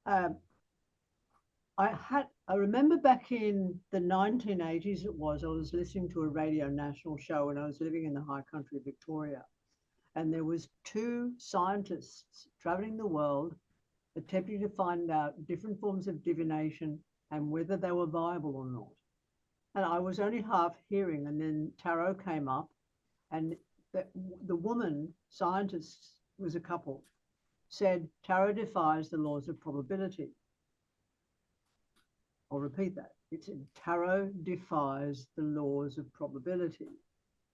Um, I remember back in the 1980s, I was listening to a Radio National show when I was living in the high country of Victoria. And there was two scientists traveling the world attempting to find out different forms of divination and whether they were viable or not. And I was only half hearing, and then tarot came up, and the, the woman scientist was a couple, said tarot defies the laws of probability. I'll repeat that. It said tarot defies the laws of probability.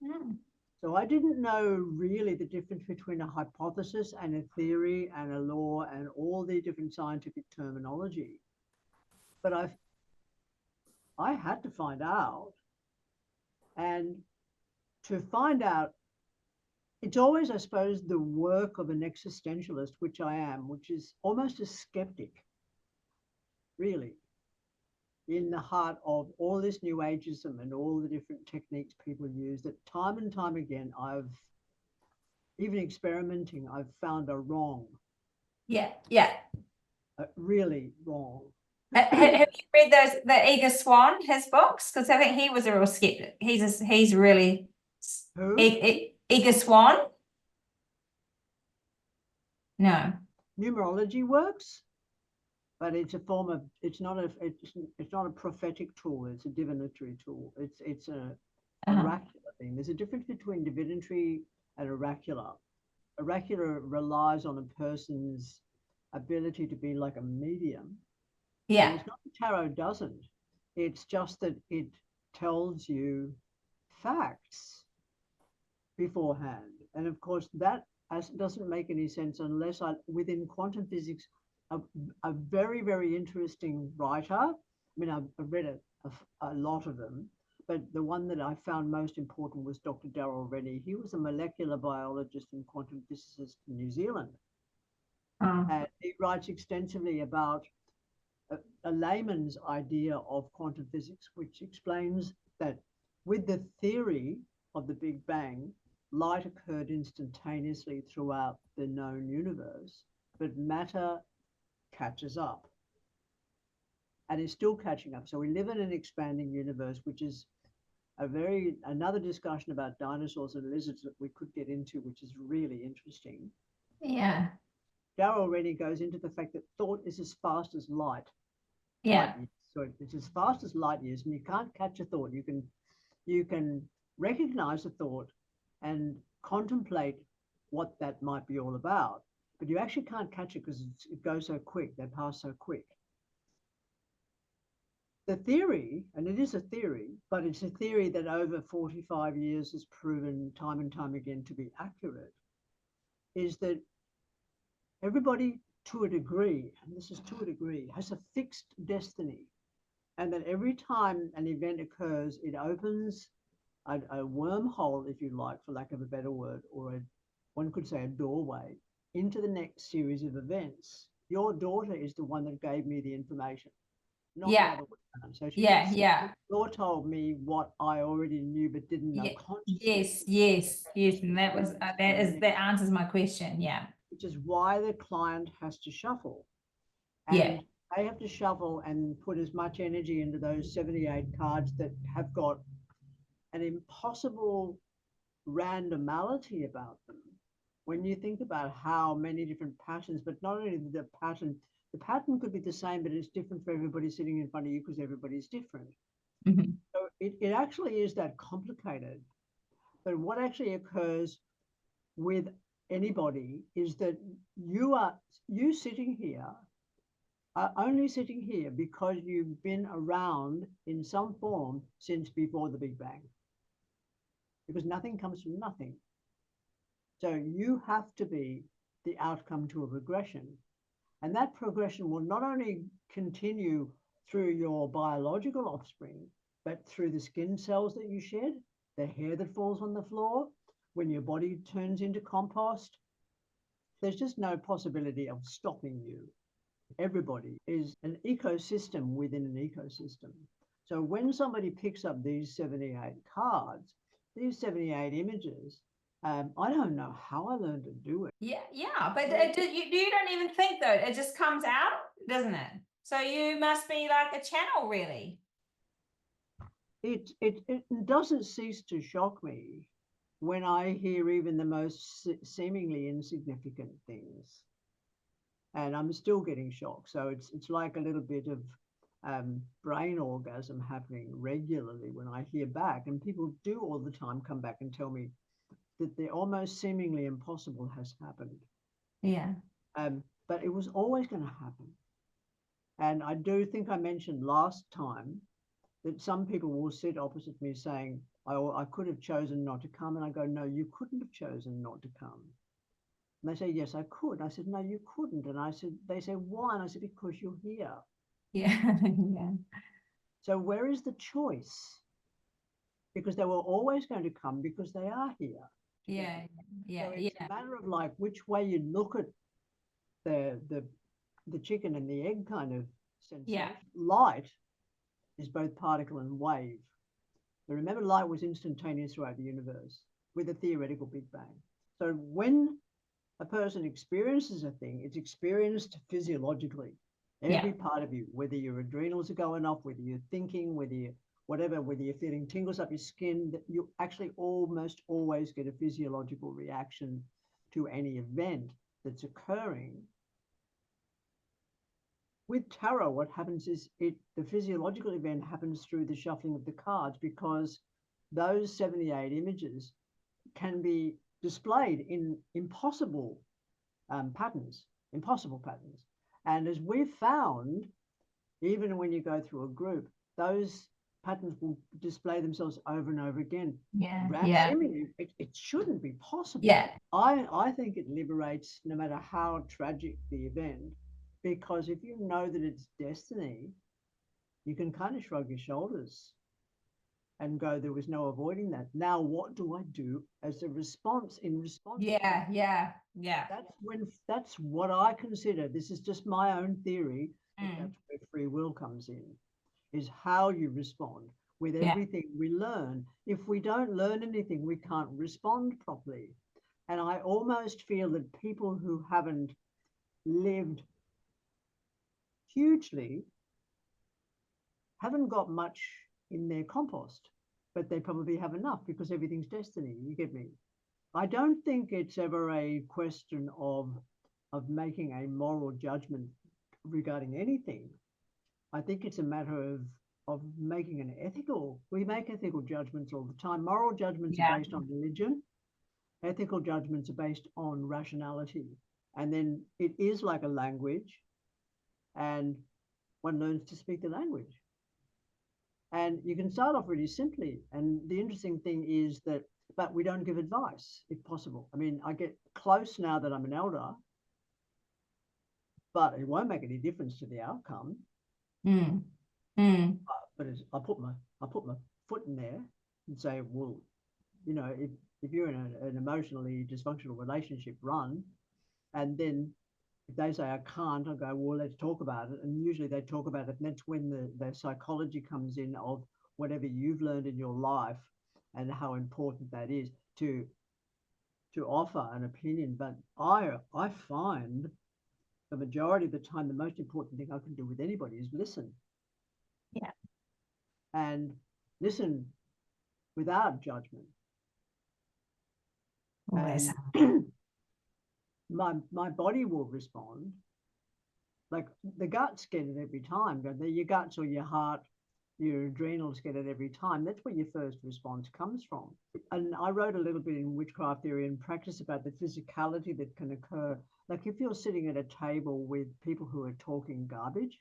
Mm. So I didn't know really the difference between a hypothesis and a theory and a law and all the different scientific terminology. But I had to find out. And to find out, it's always, I suppose, the work of an existentialist, which I am, which is almost a skeptic, really, in the heart of all this new ageism and all the different techniques people use that time and time again, even experimenting, I've found are wrong. Yeah, yeah. Really wrong. Have you read the Eager Swan, his books? Because I think he was a real skeptic. He's really Who? Eager Swan. No. Numerology works, but it's a form of, it's not a prophetic tool. It's a divinatory tool. It's a oracular thing. There's a difference between divinatory and oracular. Oracular relies on a person's ability to be like a medium. Yeah. And it's not that tarot doesn't. It's just that it tells you facts beforehand. And of course, that doesn't make any sense unless within quantum physics, a very, very interesting writer. I mean, I've read a lot of them, but the one that I found most important was Dr. Darrell Rennie. He was a molecular biologist and quantum physicist in New Zealand. And he writes extensively about a layman's idea of quantum physics, which explains that with the theory of the Big Bang, light occurred instantaneously throughout the known universe, but matter catches up and is still catching up. So we live in an expanding universe, which is another discussion about dinosaurs and lizards that we could get into, which is really interesting. Yeah. Darrell already goes into the fact that thought is as fast as light. Yeah. So it's as fast as light years, and you can't catch a thought. You can recognize a thought and contemplate what that might be all about, but you actually can't catch it because it goes so quick. They pass so quick. The theory, and it is a theory, but it's a theory that over 45 years has proven time and time again to be accurate, is that everybody, to a degree, and this is to a degree, has a fixed destiny. And that every time an event occurs, it opens a wormhole, if you like, for lack of a better word, or one could say a doorway into the next series of events. Your daughter is the one that gave me the information, not the other way around. So Law told me what I already knew but didn't know consciously. Yes. And that answers my question. Yeah. Which is why the client has to shuffle. And they have to shuffle and put as much energy into those 78 cards that have got an impossible randomality about them. When you think about how many different patterns, but not only the pattern could be the same, but it's different for everybody sitting in front of you because everybody's different. Mm-hmm. So it actually is that complicated. But what actually occurs with anybody is that you sitting here are only sitting here because you've been around in some form since before the Big Bang. Because nothing comes from nothing. So you have to be the outcome to a progression. And that progression will not only continue through your biological offspring, but through the skin cells that you shed, the hair that falls on the floor, when your body turns into compost. There's just no possibility of stopping you. Everybody is an ecosystem within an ecosystem. So when somebody picks up these 78 cards, these 78 images, I don't know how I learned to do it. Yeah, but you don't even think though, it just comes out, doesn't it? So you must be like a channel, really. It doesn't cease to shock me when I hear even the most seemingly insignificant things, and I'm still getting shocked. So it's like a little bit of brain orgasm happening regularly when I hear back, and people do all the time come back and tell me that the almost seemingly impossible has happened. Yeah. But it was always going to happen. And I do think I mentioned last time that some people will sit opposite me saying, I could have chosen not to come. And I go, no, you couldn't have chosen not to come. And they say, yes, I could. And I said, no, you couldn't. And I said, they say, why? And I said, because you're here. Yeah. Yeah. So where is the choice? Because they were always going to come because they are here. Yeah. Yeah. So it's Yeah. a matter of like which way you look at the chicken and the egg kind of sensation. Yeah. Light is both particle and wave. But remember, light was instantaneous throughout the universe with a theoretical Big Bang. So when a person experiences a thing, it's experienced physiologically. Every Yeah. part of you, whether your adrenals are going off, whether you're thinking, whether you whatever, whether you're feeling tingles up your skin, that you actually almost always get a physiological reaction to any event that's occurring. With tarot, what happens is the physiological event happens through the shuffling of the cards, because those 78 images can be displayed in impossible patterns. And as we've found, even when you go through a group, those patterns will display themselves over and over again. Yeah. Yeah. Seemingly, it shouldn't be possible. Yeah. I think it liberates no matter how tragic the event, because if you know that it's destiny, you can kind of shrug your shoulders and go, there was no avoiding that. Now, what do I do as a response? In response, Yeah. Yeah. Yeah. that's what I consider. This is just my own theory. Mm. That's where free will comes in, is how you respond. With Yeah. everything we learn, if we don't learn anything, we can't respond properly. And I almost feel that people who haven't lived hugely haven't got much in their compost, but they probably have enough because everything's destiny. You get me? I don't think it's ever a question of making a moral judgment regarding anything. I think it's a matter of making an ethical. We make ethical judgments all the time. Moral judgments Yeah. are based on religion. Ethical judgments are based on rationality. And then it is like a language, and one learns to speak the language. And you can start off really simply. And the interesting thing is that, but we don't give advice if possible. I mean, I get close now that I'm an elder, but it won't make any difference to the outcome. Mm. Mm. But I put my foot in there and say, well, you know, if you're in an emotionally dysfunctional relationship, run. And then if they say I can't, I go, well, let's talk about it. And usually they talk about it, and that's when the psychology comes in of whatever you've learned in your life and how important that is to offer an opinion. But I find the majority of the time the most important thing I can do with anybody is listen. Yeah. And listen without judgment. Always. And my body will respond. Like the guts get it every time, don't they? Your guts or your heart, your adrenals get it every time. That's where your first response comes from. And I wrote a little bit in Witchcraft Theory and Practice about the physicality that can occur. Like if you're sitting at a table with people who are talking garbage,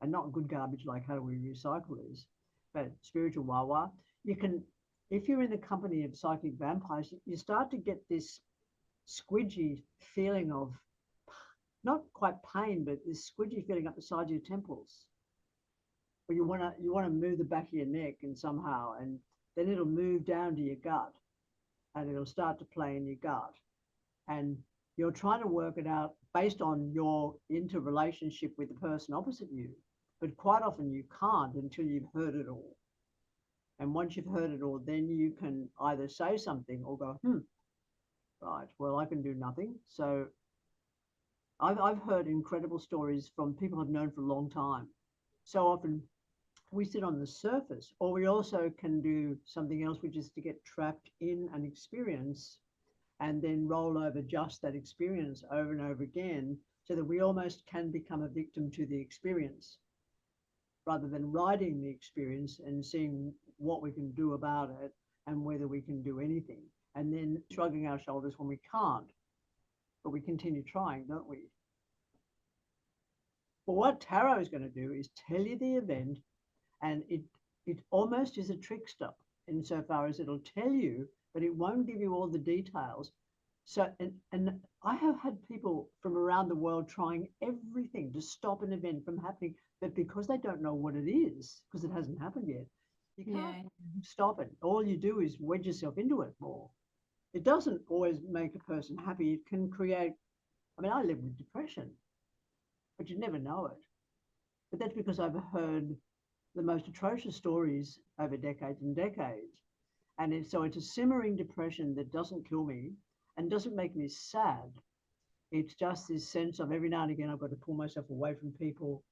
and not good garbage like how do we recycle this, but spiritual wah-wah, you can, if you're in the company of psychic vampires, you start to get this squidgy feeling of not quite pain, but this squidgy feeling up the sides of your temples. But you want to move the back of your neck and somehow, and then it'll move down to your gut, and it'll start to play in your gut, and you're trying to work it out based on your interrelationship with the person opposite you. But quite often you can't until you've heard it all. And once you've heard it all, then you can either say something or go, right, well, I can do nothing. So I've heard incredible stories from people I've known for a long time. So often we sit on the surface, or we also can do something else, which is to get trapped in an experience and then roll over just that experience over and over again, so that we almost can become a victim to the experience rather than riding the experience and seeing what we can do about it and whether we can do anything, and then shrugging our shoulders when we can't, but we continue trying, don't we? But what tarot is going to do is tell you the event, and it almost is a trickster insofar as it'll tell you, but it won't give you all the details. So, and I have had people from around the world trying everything to stop an event from happening, but because they don't know what it is, because it hasn't happened yet, you can't stop it. All you do is wedge yourself into it more. It doesn't always make a person happy. It can create, I mean, I live with depression, but you never know it. But that's because I've heard the most atrocious stories over decades and decades. And so it's a simmering depression that doesn't kill me and doesn't make me sad. It's just this sense of every now and again, I've got to pull myself away from people.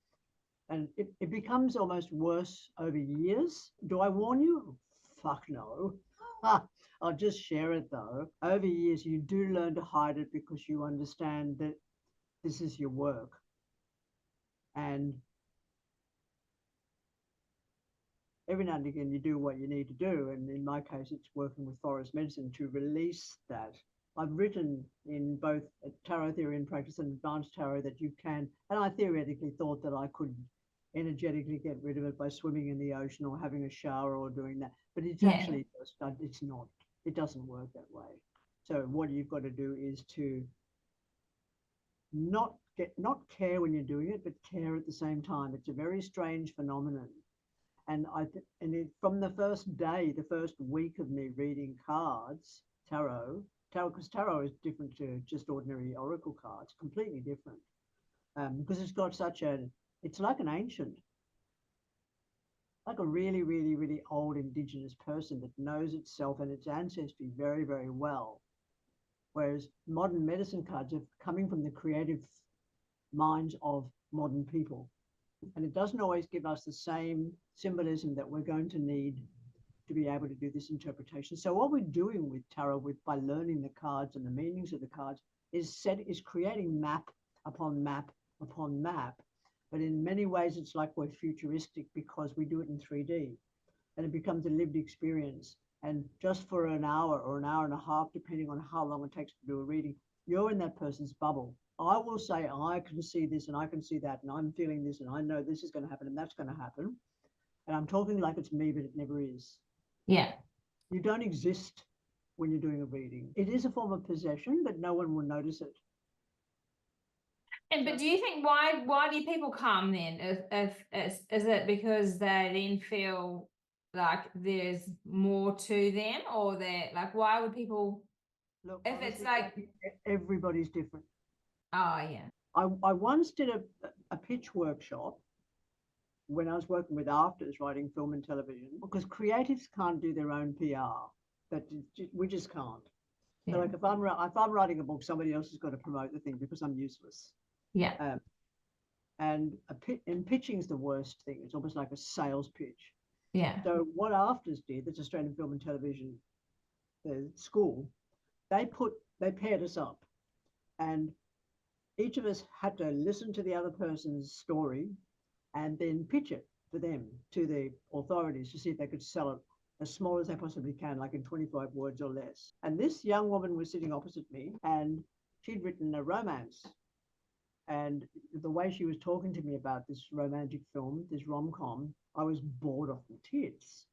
And it becomes almost worse over years. Do I warn you? Fuck no. I'll just share it though. Over years, you do learn to hide it because you understand that this is your work. And every now and again, you do what you need to do. And in my case, it's working with forest medicine to release that. I've written in both tarot theory and practice and advanced tarot that you can, and I theoretically thought that I could energetically get rid of it by swimming in the ocean or having a shower or doing that. But it's actually just, it's not, it doesn't work that way. So what you've got to do is to not care when you're doing it, but care at the same time. It's a very strange phenomenon. And from the first day, the first week of me reading cards, because tarot is different to just ordinary oracle cards, completely different. Because it's got it's like an ancient, like a really, really, really old indigenous person that knows itself and its ancestry very, very well. Whereas modern medicine cards are coming from the creative minds of modern people. And it doesn't always give us the same symbolism that we're going to need to be able to do this interpretation. So what we're doing with tarot, by learning the cards and the meanings of the cards, is creating map upon map upon map. But in many ways, it's like we're futuristic because we do it in 3D, and it becomes a lived experience. And just for an hour or an hour and a half, depending on how long it takes to do a reading, you're in that person's bubble. I will say, I can see this and I can see that, and I'm feeling this, and I know this is going to happen and that's going to happen. And I'm talking like it's me, but it never is. Yeah. You don't exist when you're doing a reading. It is a form of possession, but no one will notice it. And but do you think why do people come then? If is it because they then feel like there's more to them, or that like why would people? Look, if honestly, it's like everybody's different. Oh yeah. I once did a pitch workshop when I was working with afters writing film and television, because creatives can't do their own PR. We just can't. Yeah. So like if I'm writing a book, somebody else has got to promote the thing because I'm useless. Yeah. And pitching is the worst thing. It's almost like a sales pitch. Yeah. So what afters did, that's Australian Film and Television, the school, they paired us up, and each of us had to listen to the other person's story and then pitch it to them, to the authorities, to see if they could sell it as small as they possibly can, like in 25 words or less. And this young woman was sitting opposite me, and she'd written a romance. And the way she was talking to me about this romantic film, this rom-com, I was bored off my tits.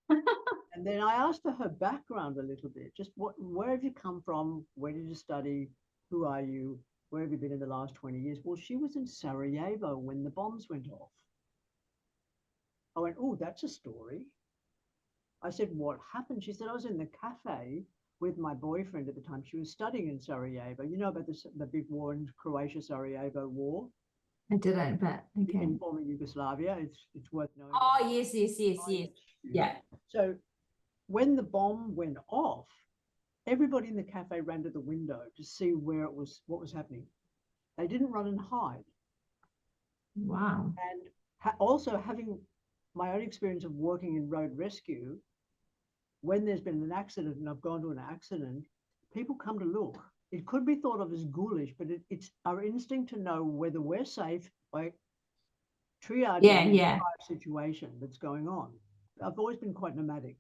And then I asked her background a little bit, just where have you come from? Where did you study? Who are you? Where have you been in the last 20 years? Well, she was in Sarajevo when the bombs went off. I went, oh, that's a story. I said, what happened? She said, I was in the cafe with my boyfriend at the time. She was studying in Sarajevo. You know about the big war in Croatia, Sarajevo war? I didn't, but okay. in former Yugoslavia. It's worth knowing. Oh, yes. Oh, Yes. yes. Yeah. So when the bomb went off, everybody in the cafe ran to the window to see where it was, what was happening. They didn't run and hide. Wow. And also having my own experience of working in road rescue, when there's been an accident and I've gone to an accident, people come to look. It could be thought of as ghoulish, but it's our instinct to know whether we're safe by triaging the entire situation that's going on. I've always been quite nomadic.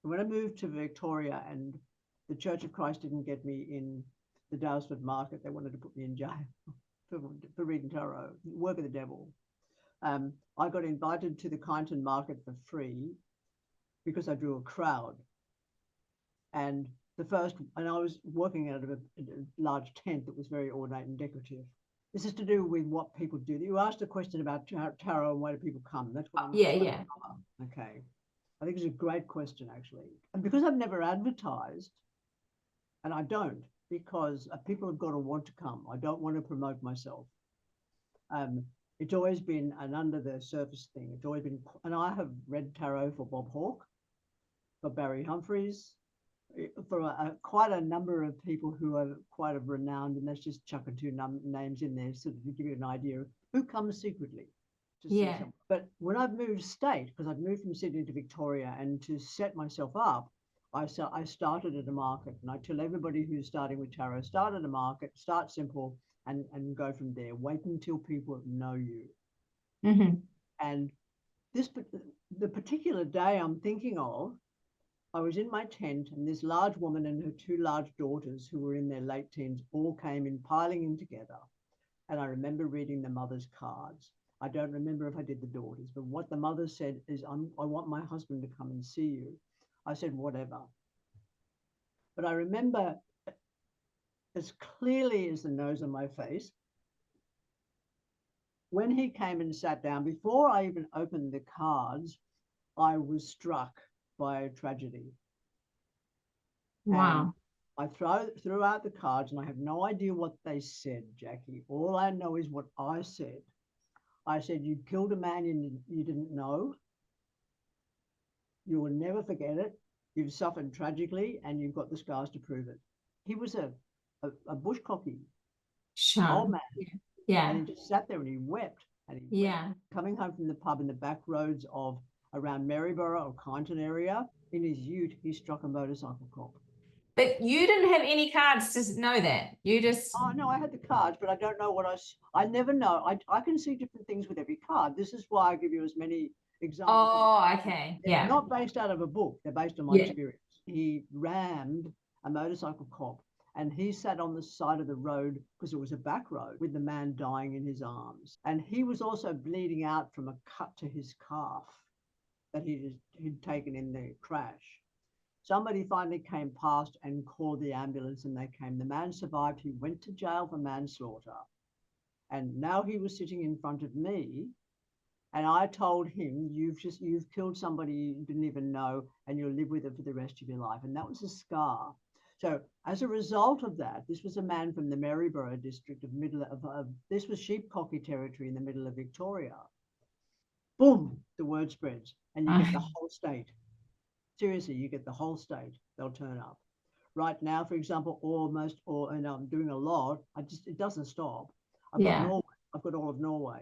When I moved to Victoria and the Church of Christ didn't get me in the Daylesford market, they wanted to put me in jail for reading tarot, work of the devil. I got invited to the Kyneton market for free because I drew a crowd. And I was working out of a large tent that was very ornate and decorative. This is to do with what people do. You asked a question about tarot and why do people come. That's what I'm Yeah. Okay. I think it's a great question, actually. And because I've never advertised, and I don't, because people have got to want to come. I don't want to promote myself. It's always been an under the surface thing. It's always been, and I have read tarot for Bob Hawke, for Barry Humphries, for quite a number of people who are quite renowned, and let's just chuck a two names in there so that to give you an idea of who comes secretly to see someone. But when I've moved state, because I've moved from Sydney to Victoria, and to set myself up, I started at a market, and I tell everybody who's starting with tarot, start at a market, start simple, and go from there. Wait until people know you. Mm-hmm. And the particular day I'm thinking of, I was in my tent, and this large woman and her two large daughters, who were in their late teens, all came in, piling in together. And I remember reading the mother's cards. I don't remember if I did the daughters, but what the mother said is, I want my husband to come and see you. I said, whatever. But I remember as clearly as the nose on my face, when he came and sat down, before I even opened the cards, I was struck by a tragedy. Wow. And I threw out the cards, and I have no idea what they said, Jackie. All I know is what I said. I said, you killed a man you didn't know. You will never forget it. You've suffered tragically, and you've got the scars to prove it. He was a bush cocky, old man. Yeah. And he just sat there and he wept. And he wept. Coming home from the pub in the back roads of around Maryborough or Kyneton area, in his ute, he struck a motorcycle cop. But you didn't have any cards to know that. You just... Oh, no, I had the cards, but I don't know what I never know. I can see different things with every card. This is why I give you as many examples. Oh, okay. They're not based out of a book. They're based on my experience. He rammed a motorcycle cop, and he sat on the side of the road because it was a back road with the man dying in his arms. And he was also bleeding out from a cut to his calf that he'd taken in the crash. Somebody finally came past and called the ambulance, and they came. The man survived. He went to jail for manslaughter. And now he was sitting in front of me, and I told him, you've killed somebody you didn't even know, and you'll live with it for the rest of your life. And that was a scar. So as a result of that, this was a man from the Maryborough district this was sheepcocky territory in the middle of Victoria. Boom, the word spreads, and you get the whole state. Seriously, you get the whole state. They'll turn up. Right now, for example, and I'm doing a lot. It doesn't stop. I've got Norway. I've got all of Norway.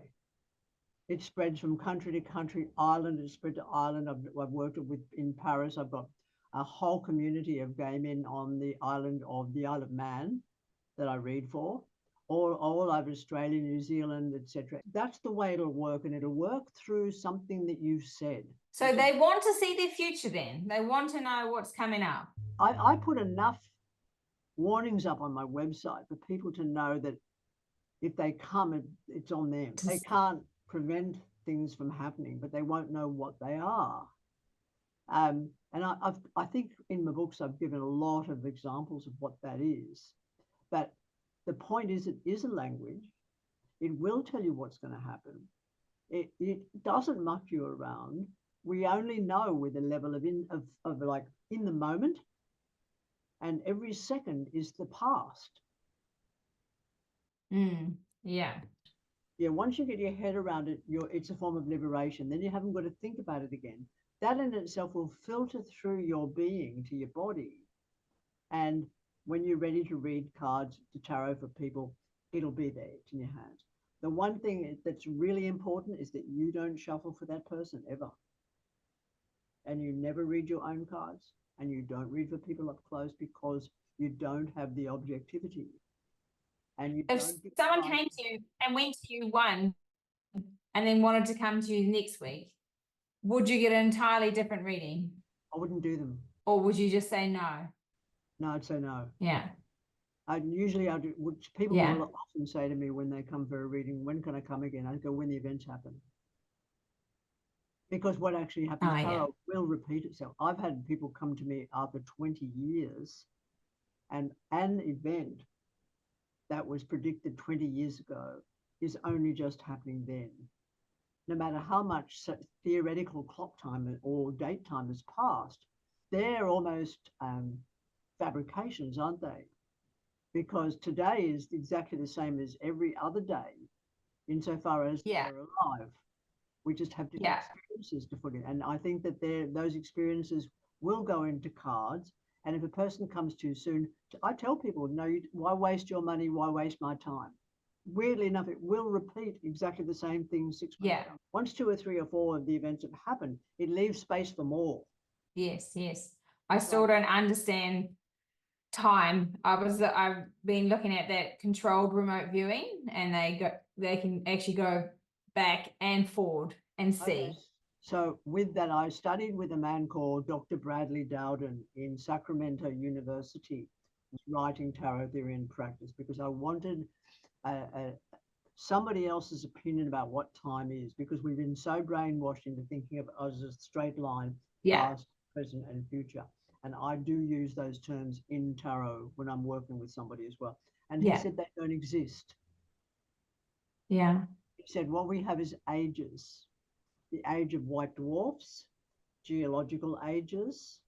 It spreads from country to country. Ireland, it's spread to Ireland. I've worked in Paris. I've got a whole community of gay men on the island of Man that I read for. All over Australia, New Zealand, etc. That's the way it'll work, and it'll work through something that you've said. So they want to see their future then. They want to know what's coming up. I put enough warnings up on my website for people to know that if they come, it's on them. They can't prevent things from happening, but they won't know what they are. And I think in my books, I've given a lot of examples of what that is. But the point is, it is a language. It will tell you what's going to happen. It doesn't muck you around. We only know with a level of in the moment, and every second is the past. Yeah. Yeah, once you get your head around it, it's a form of liberation. Then you haven't got to think about it again. That in itself will filter through your being to your body. And when you're ready to read cards to tarot for people, it'll be there. It's in your hands. The one thing that's really important is that you don't shuffle for that person ever. And you never read your own cards, and you don't read for people up close because you don't have the objectivity. And you If don't give someone time. came to you and went to you one and then wanted to come to you next week, would you get an entirely different reading? I wouldn't do them. Or would you just say no? No, I'd say no. Yeah. Usually I do, which people Yeah. will often say to me when they come for a reading, when can I come again? I go, when the events happen. Because what actually happens, Oh, tarot will repeat itself. I've had people come to me after 20 years, and an event that was predicted 20 years ago is only just happening then. No matter how much theoretical clock time or date time has passed, they're almost fabrications, aren't they? Because today is exactly the same as every other day, insofar as Yeah. they're alive. We just have different experiences to put in. And I think that those experiences will go into cards. And if a person comes too soon, I tell people, no, why waste your money? Why waste my time? Weirdly enough, it will repeat exactly the same thing 6 months Yeah. ago. Once 2 or 3 or 4 of the events have happened, it leaves space for more. Yes, yes. I still don't understand time. I've been looking at that controlled remote viewing, and they can actually go back and forward and see. Okay. So with that, I studied with a man called Dr. Bradley Dowden in Sacramento University, writing tarot theory and practice, because I wanted somebody else's opinion about what time is, because we've been so brainwashed into thinking of us as a straight line, past, present, and future. And I do use those terms in tarot when I'm working with somebody as well. And he said they don't exist. Yeah. He said what we have is ages. The age of white dwarfs, geological ages,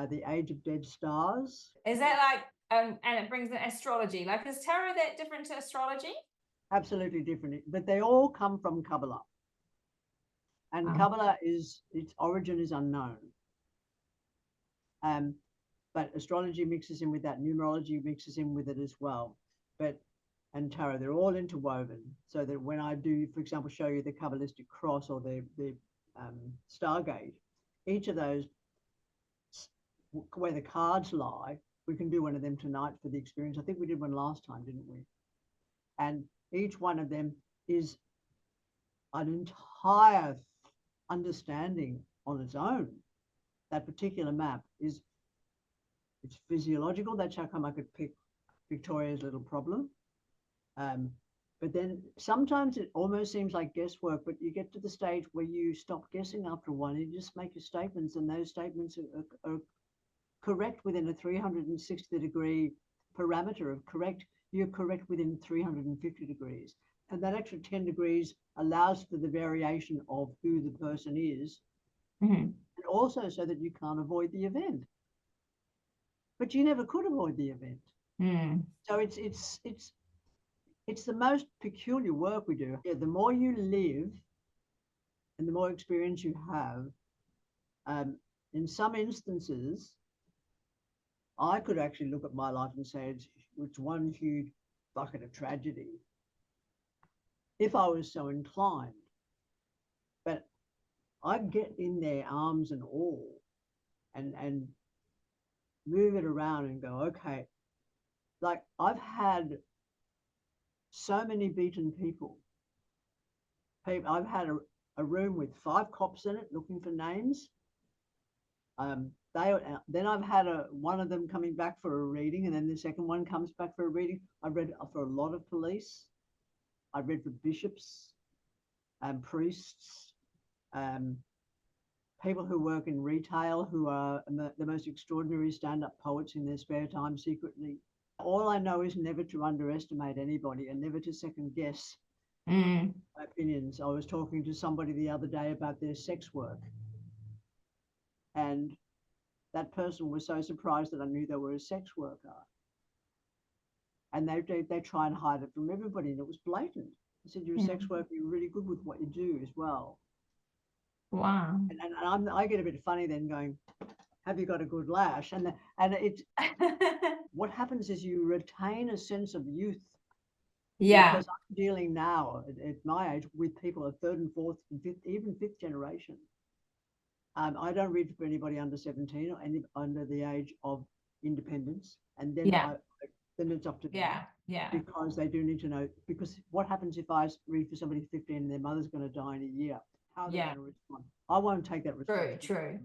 the age of dead stars. Is that like, and it brings in astrology? Like, is tarot that different to astrology? Absolutely different, but they all come from Kabbalah. And Kabbalah its origin is unknown. But astrology mixes in with that, numerology mixes in with it as well. And tarot, they're all interwoven, so that when I do, for example, show you the Kabbalistic cross or the stargate, each of those, where the cards lie, we can do one of them tonight for the experience. I think we did one last time, didn't we? And each one of them is an entire understanding on its own. That particular map it's physiological. That's how come I could pick Victoria's little problem. But then sometimes it almost seems like guesswork, but you get to the stage where you stop guessing after one, and you just make your statements, and those statements are correct within a 360-degree parameter of correct. You're correct within 350 degrees. And that extra 10 degrees allows for the variation of who the person is, and also so that you can't avoid the event. But you never could avoid the event. So it's the most peculiar work we do. Yeah, the more you live and the more experience you have, in some instances, I could actually look at my life and say it's one huge bucket of tragedy if I was so inclined. But I'd get in there arms and all and move it around and go, okay, like I've had so many beaten people. I've had a room with 5 cops in it looking for names. Then I've had one of them coming back for a reading, and then the second one comes back for a reading. I've read for a lot of police. I've read for bishops and priests, people who work in retail, who are the most extraordinary stand-up poets in their spare time secretly. All I know is never to underestimate anybody and never to second guess opinions. I was talking to somebody the other day about their sex work, and that person was so surprised that I knew they were a sex worker. And they try and hide it from everybody, and it was blatant. I said, you're a sex worker, you're really good with what you do as well. Wow. And I get a bit funny then going, have you got a good lash? And it what happens is you retain a sense of youth. Yeah. Because I'm dealing now at my age with people of third and fourth and fifth, even fifth generation. I don't read for anybody under 17 or any under the age of independence. And then Yeah. then it's up to them. Yeah. Yeah. Because they do need to know, because what happens if I read for somebody 15 and their mother's going to die in a year? How are they going to respond? I won't take that responsibility. True.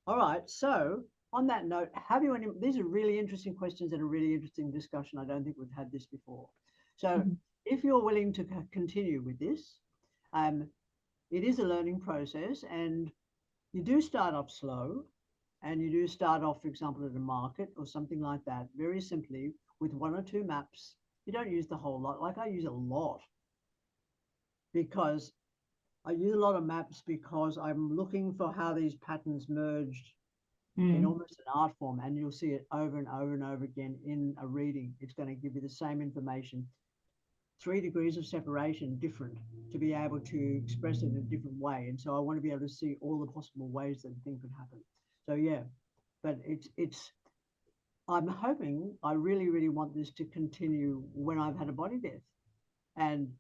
All right. So on that note, have you any, these are really interesting questions and a really interesting discussion. I don't think we've had this before. So if you're willing to continue with this, it is a learning process, and you do start off slow, and you do start off, for example, at a market or something like that, very simply with 1 or 2 maps. You don't use the whole lot. Like I use a lot, because I use a lot of maps because I'm looking for how these patterns merged in almost an art form, and you'll see it over and over and over again in a reading. It's going to give you the same information, 3 degrees of separation different, to be able to express it in a different way. And so I want to be able to see all the possible ways that a thing could happen. So yeah, but it's I'm hoping, I really want this to continue when I've had a body death. And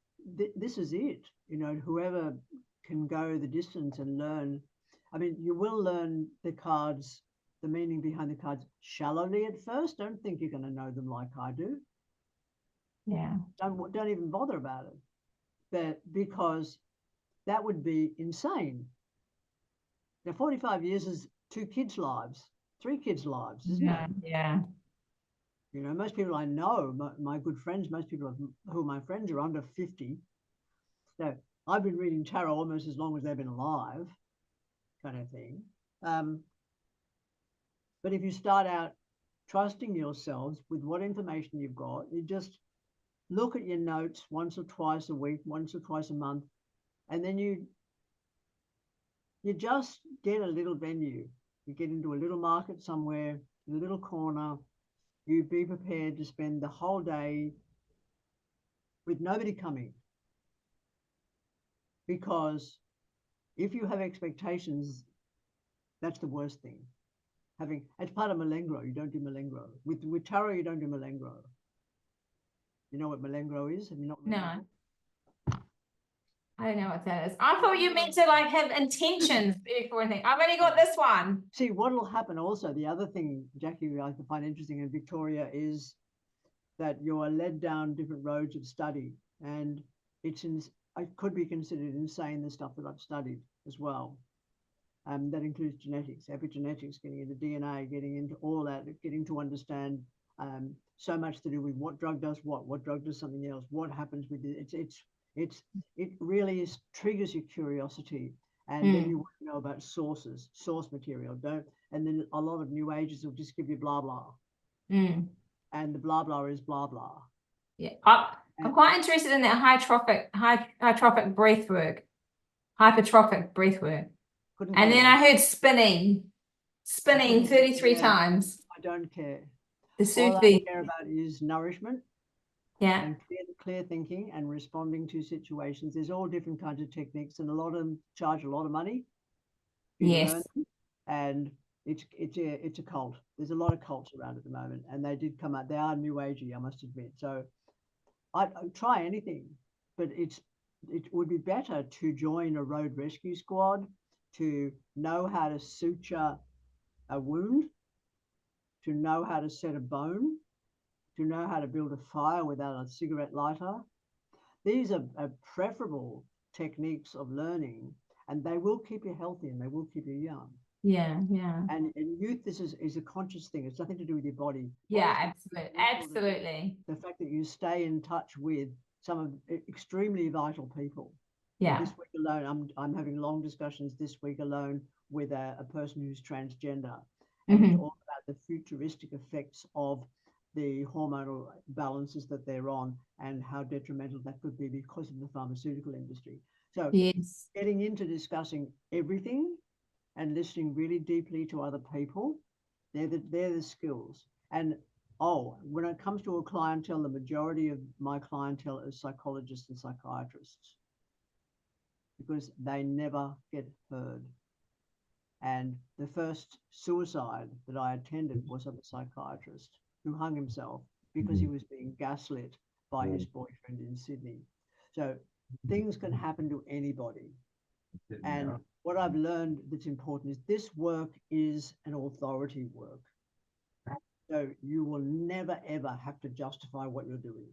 this is it, you know, whoever can go the distance and learn. I mean, you will learn the cards, the meaning behind the cards shallowly at first. Don't think you're going to know them like I do. Yeah. Don't even bother about it. But because that would be insane. Now, 45 years is 2 kids' lives, 3 kids' lives, isn't it? Yeah. You know, most people I know, my good friends, most people who are my friends are under 50. So I've been reading tarot almost as long as they've been alive, kind of thing. But if you start out trusting yourselves with what information you've got, you just look at your notes once or twice a week, once or twice a month, and then you just get a little venue. You get into a little market somewhere, in a little corner. You be prepared to spend the whole day with nobody coming. Because if you have expectations, that's the worst thing. It's part of Malengro. You don't do Malengro. With tarot, you don't do Malengro. You know what Malengro is? Have you not read No. the book? I don't know what that is. I thought you meant to like have intentions before anything. I've only got this one. See, what will happen also, the other thing, Jackie, I find interesting in Victoria is that you are led down different roads of study. And I could be considered insane, the stuff that I've studied as well. That includes genetics, epigenetics, getting into DNA, getting into all that, getting to understand so much to do with what drug does what drug does something else, what happens with it. It really triggers your curiosity. And then you want to know about source material. And then a lot of new ages will just give you blah blah. And the blah blah is blah blah. Yeah. I'm quite interested in that hypertrophic breath work. And then I heard spinning 33 times. I don't care. The All soothing. I care about is nourishment. Yeah. And clear thinking and responding to situations. There's all different kinds of techniques, and a lot of them charge a lot of money. Yes. And it's a cult. There's a lot of cults around at the moment, and they did come out. They are new agey, I must admit. So I'd try anything, but it would be better to join a road rescue squad, to know how to suture a wound, to know how to set a bone, to know how to build a fire without a cigarette lighter. These are preferable techniques of learning, and they will keep you healthy and they will keep you young. Yeah. And in youth, this is a conscious thing. It's nothing to do with your body. Yeah, absolutely. The fact that you stay in touch with some of extremely vital people. Yeah. This week alone, I'm having long discussions this week alone with a person who's transgender, and it's all about the futuristic effects of the hormonal balances that they're on and how detrimental that could be because of the pharmaceutical industry. So yes, getting into discussing everything and listening really deeply to other people, they're the skills. And oh, when it comes to a clientele, the majority of my clientele is psychologists and psychiatrists because they never get heard. And the first suicide that I attended was of a psychiatrist who hung himself because he was being gaslit by his boyfriend in Sydney. So things can happen to anybody. And what I've learned that's important is this work is an authority work. So you will never, ever have to justify what you're doing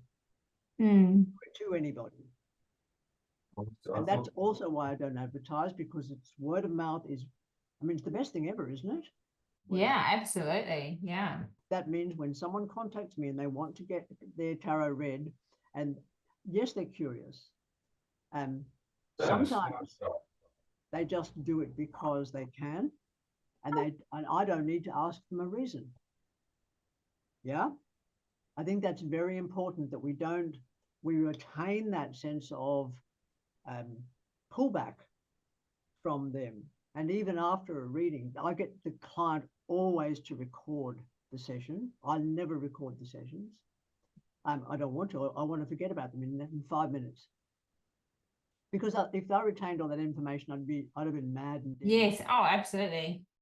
to anybody. And that's also why I don't advertise, because it's word of mouth is, I mean, it's the best thing ever, isn't it? Yeah, absolutely. Yeah. That means when someone contacts me and they want to get their tarot read, and yes, they're curious. Sometimes they just do it because they can, and I don't need to ask them a reason. Yeah, I think that's very important that we retain that sense of pullback from them. And even after a reading, I get the client always to record the session. I never record the sessions. I don't want to. I want to forget about them in 5 minutes. Because if I retained all that information, I'd have been mad and dead. Yes. Oh, absolutely.